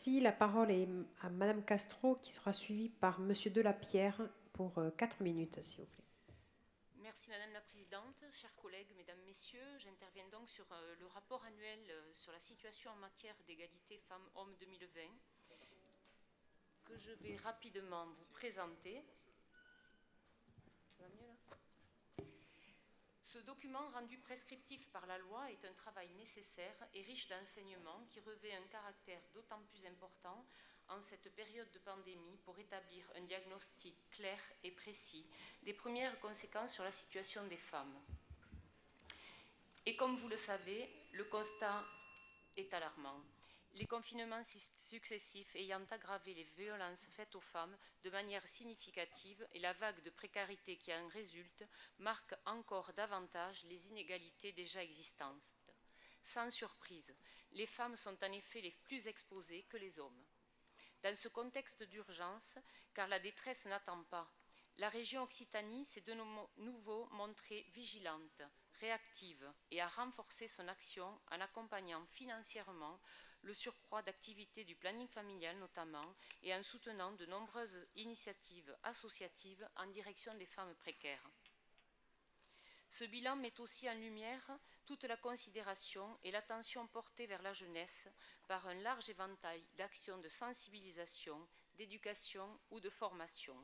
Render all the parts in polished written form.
Merci. La parole est à Madame Castro, qui sera suivie par Monsieur Delapierre pour 4 minutes, s'il vous plaît. Merci Madame la Présidente, chers collègues, Mesdames, Messieurs. J'interviens donc sur le rapport annuel sur la situation en matière d'égalité femmes-hommes 2020 que je vais rapidement vous présenter. Ça va mieux là ? Ce document rendu prescriptif par la loi est un travail nécessaire et riche d'enseignements qui revêt un caractère d'autant plus important en cette période de pandémie pour établir un diagnostic clair et précis des premières conséquences sur la situation des femmes. Et comme vous le savez, le constat est alarmant. Les confinements successifs ayant aggravé les violences faites aux femmes de manière significative et la vague de précarité qui en résulte marquent encore davantage les inégalités déjà existantes. Sans surprise, les femmes sont en effet les plus exposées que les hommes. Dans ce contexte d'urgence, car la détresse n'attend pas, la région Occitanie s'est de nouveau montrée vigilante, réactive et a renforcé son action en accompagnant financièrement le surcroît d'activités du planning familial notamment et en soutenant de nombreuses initiatives associatives en direction des femmes précaires. Ce bilan met aussi en lumière toute la considération et l'attention portée vers la jeunesse par un large éventail d'actions de sensibilisation, d'éducation ou de formation.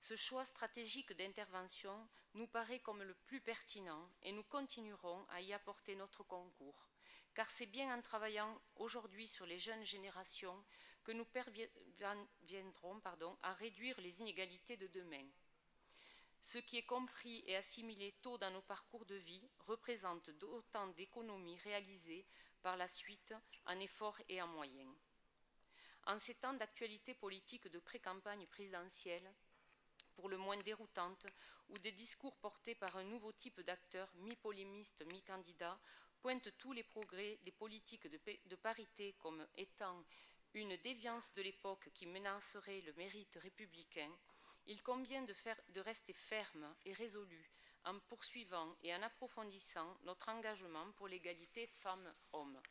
Ce choix stratégique d'intervention nous paraît comme le plus pertinent et nous continuerons à y apporter notre concours, car c'est bien en travaillant aujourd'hui sur les jeunes générations que nous parviendrons à réduire les inégalités de demain. Ce qui est compris et assimilé tôt dans nos parcours de vie représente d'autant d'économies réalisées par la suite en efforts et en moyens. En ces temps d'actualité politique de pré-campagne présidentielle, pour le moins déroutante, où des discours portés par un nouveau type d'acteurs, mi-polémistes, mi-candidats, pointent tous les progrès des politiques de parité comme étant une déviance de l'époque qui menacerait le mérite républicain, il convient de rester ferme et résolu en poursuivant et en approfondissant notre engagement pour l'égalité femmes-hommes.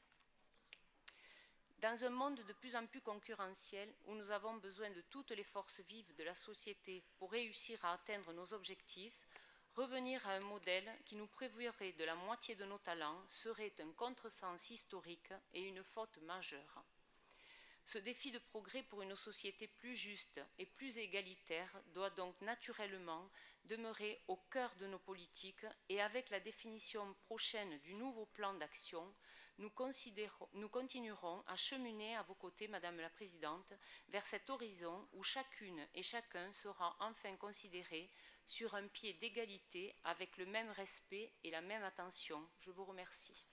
Dans un monde de plus en plus concurrentiel, où nous avons besoin de toutes les forces vives de la société pour réussir à atteindre nos objectifs, revenir à un modèle qui nous priverait de la moitié de nos talents serait un contresens historique et une faute majeure. Ce défi de progrès pour une société plus juste et plus égalitaire doit donc naturellement demeurer au cœur de nos politiques et avec la définition prochaine du nouveau plan d'action, nous continuerons à cheminer à vos côtés, Madame la Présidente, vers cet horizon où chacune et chacun sera enfin considéré sur un pied d'égalité avec le même respect et la même attention. Je vous remercie.